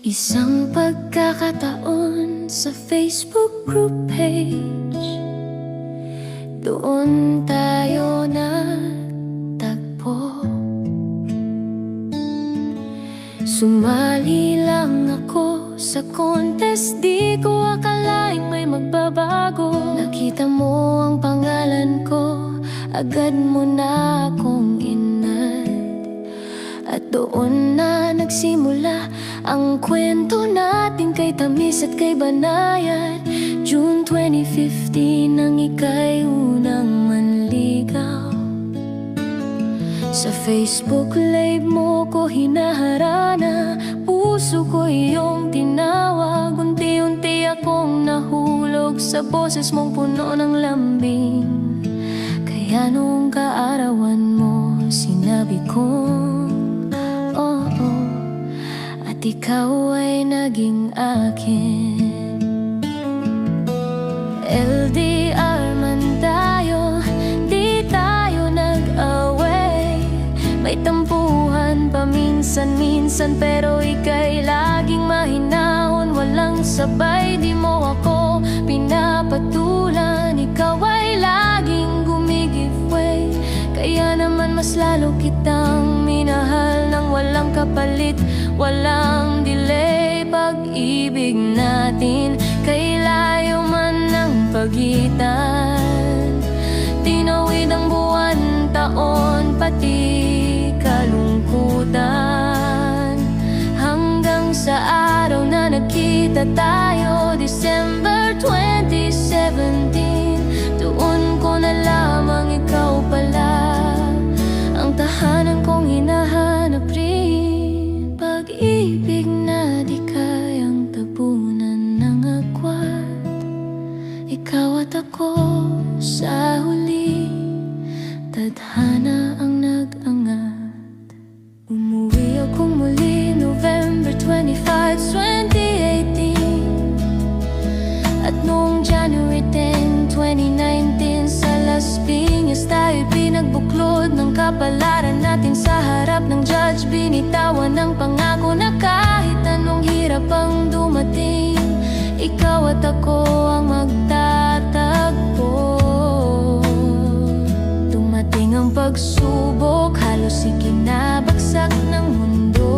Isang pagkakataon sa Facebook group page, doon tayo nagtagpo. Sumali lang ako sa contest, di ko akalaing may magbabago. Nakita mo ang pangalan ko, agad mo na akong inad. At doon na nagsimula ang kwento natin kay Tamis at kay Banayad. June 2015 nang ika'y unang manligaw. Sa Facebook live mo ko hinaharana, puso ko iyong tinawag. Unti-unti akong nahulog sa boses mong puno ng lambing. Kaya noong kaarawan mo sinabi kong oo, at ikaw ay naging akin. LDR man tayo, di tayo nag-away. May tampuhan paminsan-minsan, pero ika'y laging mahinahon. Walang sabay, di mo ako pinapatulan. Ikaw ay laging gumigive way, kaya naman mas lalo kitang minahal. Nang walang kapalit, walang delay, pag-ibig natin kay layo man ng pagitan. Tinawid ang buwan, taon, pati kalungkutan, hanggang sa araw na nagkita tayo, December 2017. Doon ko na lamang ikaw pala ang tahanan kong hinahanap rin. Pag-ibig na di kayang tabunan ng agwat, ikaw at ako sa huli, tadhana ang nag-angat. Umuwi akong muli November 25, 2018. At noong January 10, 2019, sa Las Piñas tayo'y pinagbuklod ng kapalaran natin. Sa harap ng judge, binitawan ng pangako na kahit anong hirap ang dumating, ikaw at ako ang magtatagpo. Dumating ang pagsubok, halos ikinabagsak ng mundo.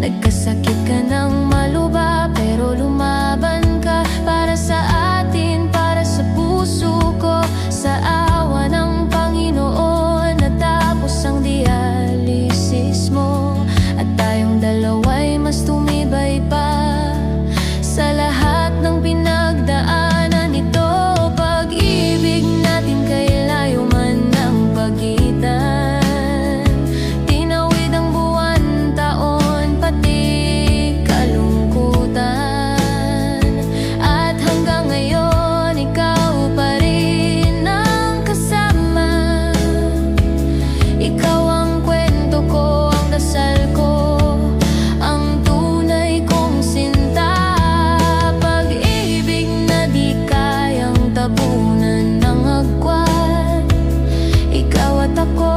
Nagkasakit ka ng maluba, pero lumaban ka para sa atin, para sa puso ko. Sa awa ng Panginoon, natapos ang dialysis mo, at tayong dalawa'y mas tumibay pa sa lahat ng pinagdaanan nito. Pag-ibig natin kay layo man ng pagitan. Tinawid ang buwan, taon, pati kalungkutan, at hanggang ngayon ikaw pa rin ang kasama. Ikaw ang kwento ko, ang dasal ko, ang tunay kong sinta. Pag-ibig na di kayang tabunan ng agwat, ikaw at ako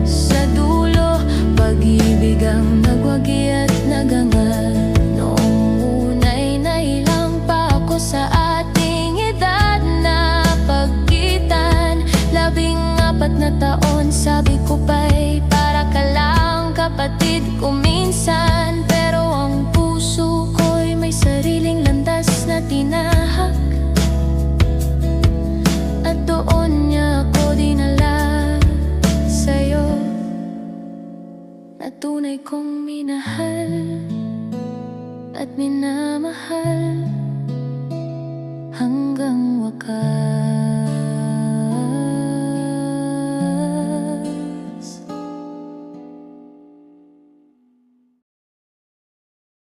sa dulo. Pag-ibig ang nagwagi at nagangat. Noong una'y nailang pa ako sa ating edad na pagkitan. 14 na taon, sabi ko pa'y para ka lang kapatid ko minsan. Pero ang puso ko'y may sariling landas na tinahak, at doon niya ako dinala sa'yo, na tunay kong minahal at minamahal.